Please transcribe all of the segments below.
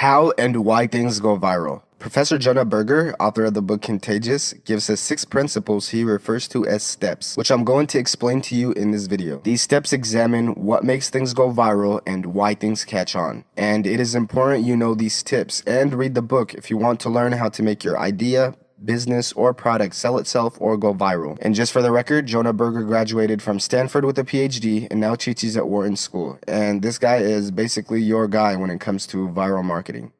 How and why things go viral. Professor Jonah Berger, author of the book Contagious, gives us 6 principles he refers to as steps, which I'm going to explain to you in this video. These steps examine what makes things go viral and why things catch on. And it is important you know these tips and read the book if you want to learn how to make your idea, business, or product sell itself or go viral. And just for the record, Jonah Berger graduated from Stanford with a PhD and now teaches at Wharton School. And this guy is basically your guy when it comes to viral marketing.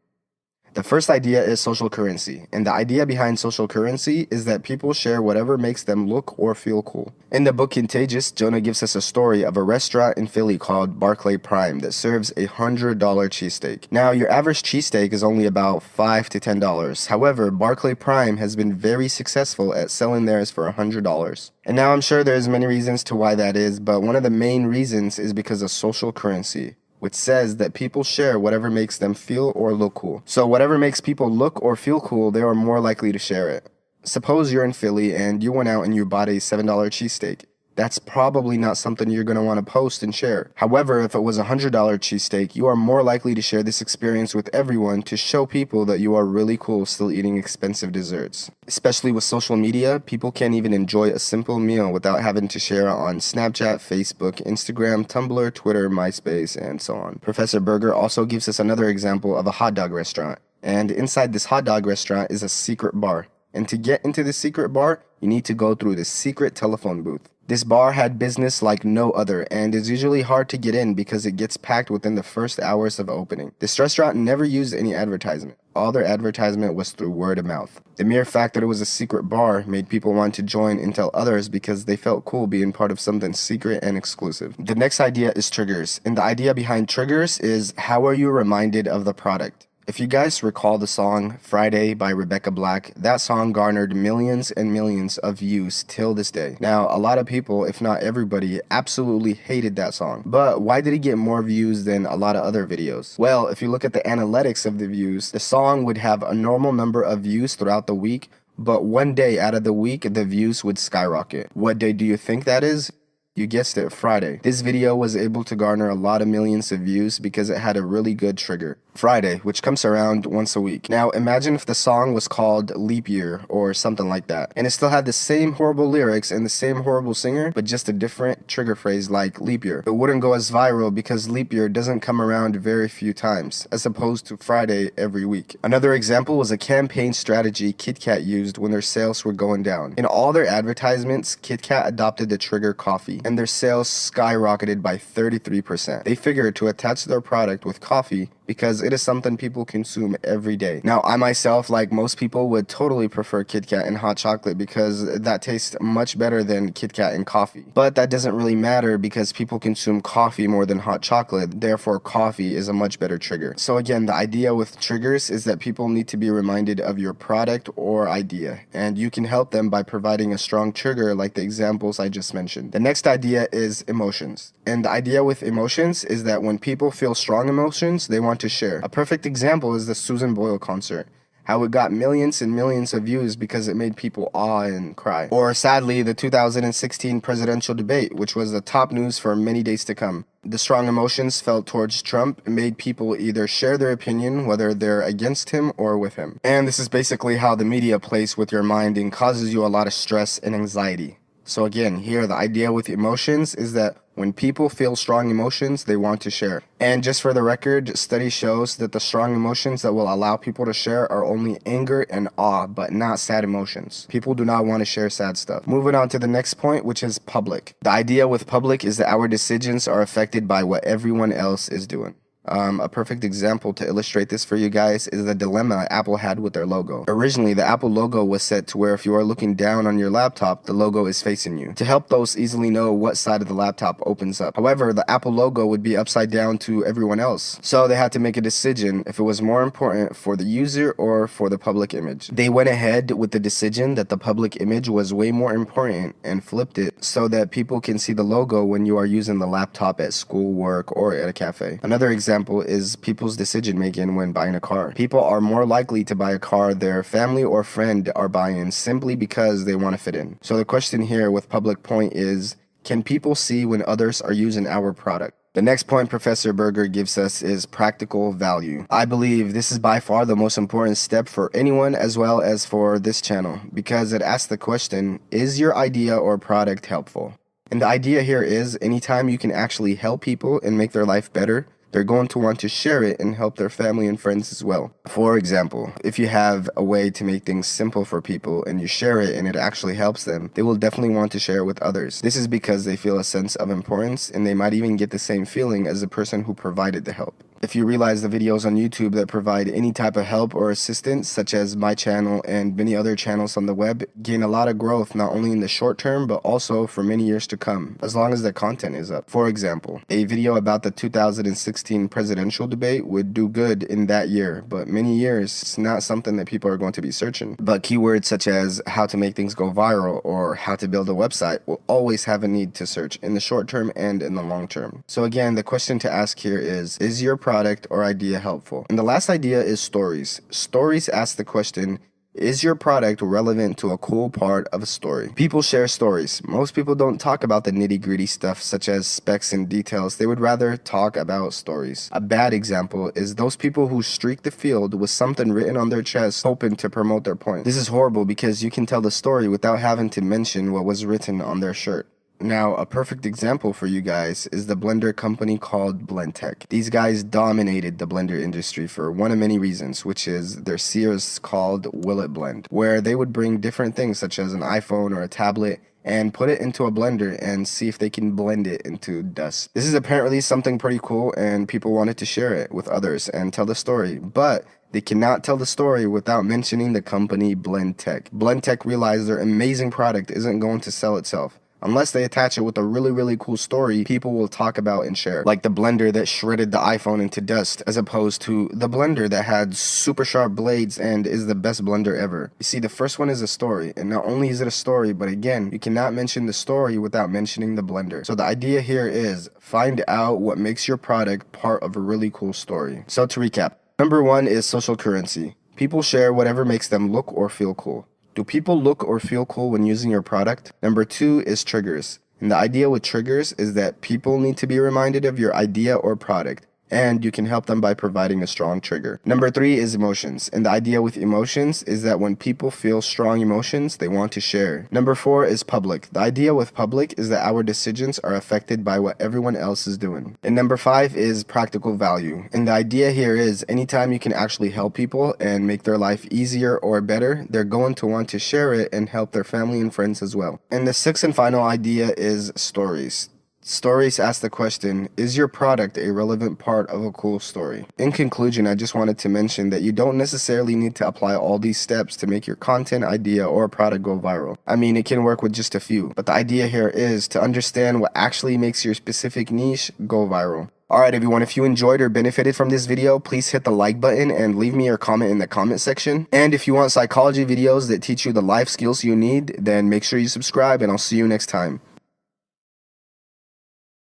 The first idea is social currency, and the idea behind social currency is that people share whatever makes them look or feel cool. In the book Contagious, Jonah gives us a story of a restaurant in Philly called Barclay Prime that serves a $100 cheesesteak. Now, your average cheesesteak is only about $5 to $10. However, Barclay Prime has been very successful at selling theirs for $100. And now I'm sure there's many reasons to why that is, but one of the main reasons is because of social currency, which says that people share whatever makes them feel or look cool. So whatever makes people look or feel cool, they are more likely to share it. Suppose you're in Philly and you went out and you bought a $7 cheesesteak. That's probably not something you're going to want to post and share. However, if it was a $100 cheesesteak, you are more likely to share this experience with everyone to show people that you are really cool still eating expensive desserts. Especially with social media, people can't even enjoy a simple meal without having to share it on Snapchat, Facebook, Instagram, Tumblr, Twitter, MySpace, and so on. Professor Berger also gives us another example of a hot dog restaurant. And inside this hot dog restaurant is a secret bar. And to get into the secret bar, you need to go through the secret telephone booth. This bar had business like no other and is usually hard to get in because it gets packed within the first hours of opening. This restaurant never used any advertisement. All their advertisement was through word of mouth. The mere fact that it was a secret bar made people want to join and tell others because they felt cool being part of something secret and exclusive. The next idea is triggers, and the idea behind triggers is how are you reminded of the product? If you guys recall the song Friday by Rebecca Black, that song garnered millions and millions of views till this day. Now, a lot of people, if not everybody, absolutely hated that song. But why did it get more views than a lot of other videos? Well, if you look at the analytics of the views, the song would have a normal number of views throughout the week, but one day out of the week, the views would skyrocket. What day do you think that is? You guessed it, Friday. This video was able to garner a lot of millions of views because it had a really good trigger. Friday, which comes around once a week. Now imagine if the song was called Leap Year or something like that, and it still had the same horrible lyrics and the same horrible singer, but just a different trigger phrase like leap year. It wouldn't go as viral because leap year doesn't come around very few times, as opposed to Friday every week. Another example was a campaign strategy KitKat used when their sales were going down. In all their advertisements, KitKat adopted the trigger coffee, and their sales skyrocketed by 33%. They figured to attach their product with coffee because it is something people consume every day. Now, I myself, like most people, would totally prefer Kit Kat and hot chocolate because that tastes much better than Kit Kat and coffee. But that doesn't really matter because people consume coffee more than hot chocolate, therefore coffee is a much better trigger. So again, the idea with triggers is that people need to be reminded of your product or idea, and you can help them by providing a strong trigger like the examples I just mentioned. The next idea is emotions. And the idea with emotions is that when people feel strong emotions, they want to share. A perfect example is the Susan Boyle concert. How it got millions and millions of views because it made people awe and cry. Or sadly, the 2016 presidential debate, which was the top news for many days to come. The strong emotions felt towards Trump made people either share their opinion, whether they're against him or with him. And this is basically how the media plays with your mind and causes you a lot of stress and anxiety. So again, here the idea with emotions is that when people feel strong emotions, they want to share. And just for the record, study shows that the strong emotions that will allow people to share are only anger and awe, but not sad emotions. People do not want to share sad stuff. Moving on to the next point, which is public. The idea with public is that our decisions are affected by what everyone else is doing. A perfect example to illustrate this for you guys is the dilemma Apple had with their logo. Originally, the Apple logo was set to where if you are looking down on your laptop, the logo is facing you, to help those easily know what side of the laptop opens up. However, the Apple logo would be upside down to everyone else, so they had to make a decision if it was more important for the user or for the public image. They went ahead with the decision that the public image was way more important and flipped it so that people can see the logo when you are using the laptop at school, work, or at a cafe. Another example is people's decision making when buying a car. People are more likely to buy a car their family or friend are buying simply because they want to fit in. So the question here with public point is, can people see when others are using our product? The next point Professor Berger gives us is practical value. I believe this is by far the most important step for anyone as well as for this channel because it asks the question, is your idea or product helpful? And the idea here is anytime you can actually help people and make their life better, they're going to want to share it and help their family and friends as well. For example, if you have a way to make things simple for people and you share it and it actually helps them, they will definitely want to share it with others. This is because they feel a sense of importance and they might even get the same feeling as the person who provided the help. If you realize the videos on YouTube that provide any type of help or assistance, such as my channel and many other channels on the web, gain a lot of growth not only in the short term, but also for many years to come, as long as the content is up. For example, a video about the 2016 presidential debate would do good in that year, but many years, it's not something that people are going to be searching. But keywords such as how to make things go viral or how to build a website will always have a need to search in the short term and in the long term. So again, the question to ask here is your product or idea helpful? And the last idea is stories. Stories ask the question, is your product relevant to a cool part of a story? People share stories. Most people don't talk about the nitty-gritty stuff such as specs and details. They would rather talk about stories. A bad example is those people who streak the field with something written on their chest hoping to promote their point. This is horrible because you can tell the story without having to mention what was written on their shirt. Now, a perfect example for you guys is the blender company called Blendtec. These guys dominated the blender industry for one of many reasons, which is their series called Will It Blend, where they would bring different things such as an iPhone or a tablet and put it into a blender and see if they can blend it into dust. This is apparently something pretty cool and people wanted to share it with others and tell the story, but they cannot tell the story without mentioning the company Blendtec. Blendtec realized their amazing product isn't going to sell itself. Unless they attach it with a really cool story people will talk about and share. Like the blender that shredded the iPhone into dust, as opposed to the blender that had super sharp blades and is the best blender ever. You see, the first one is a story, and not only is it a story, but again, you cannot mention the story without mentioning the blender. So the idea here is find out what makes your product part of a really cool story. So to recap, number 1 is social currency. People share whatever makes them look or feel cool. Do people look or feel cool when using your product? Number 2 is triggers. And the idea with triggers is that people need to be reminded of your idea or product, and you can help them by providing a strong trigger. Number 3 is emotions. And the idea with emotions is that when people feel strong emotions, they want to share. Number 4 is public. The idea with public is that our decisions are affected by what everyone else is doing. And number 5 is practical value. And the idea here is anytime you can actually help people and make their life easier or better, they're going to want to share it and help their family and friends as well. And the 6th and final idea is stories. Stories ask the question, is your product a relevant part of a cool story? In conclusion, I just wanted to mention that you don't necessarily need to apply all these steps to make your content, idea, or product go viral. I mean, it can work with just a few, but the idea here is to understand what actually makes your specific niche go viral. Alright everyone, if you enjoyed or benefited from this video, please hit the like button and leave me your comment in the comment section. And if you want psychology videos that teach you the life skills you need, then make sure you subscribe and I'll see you next time.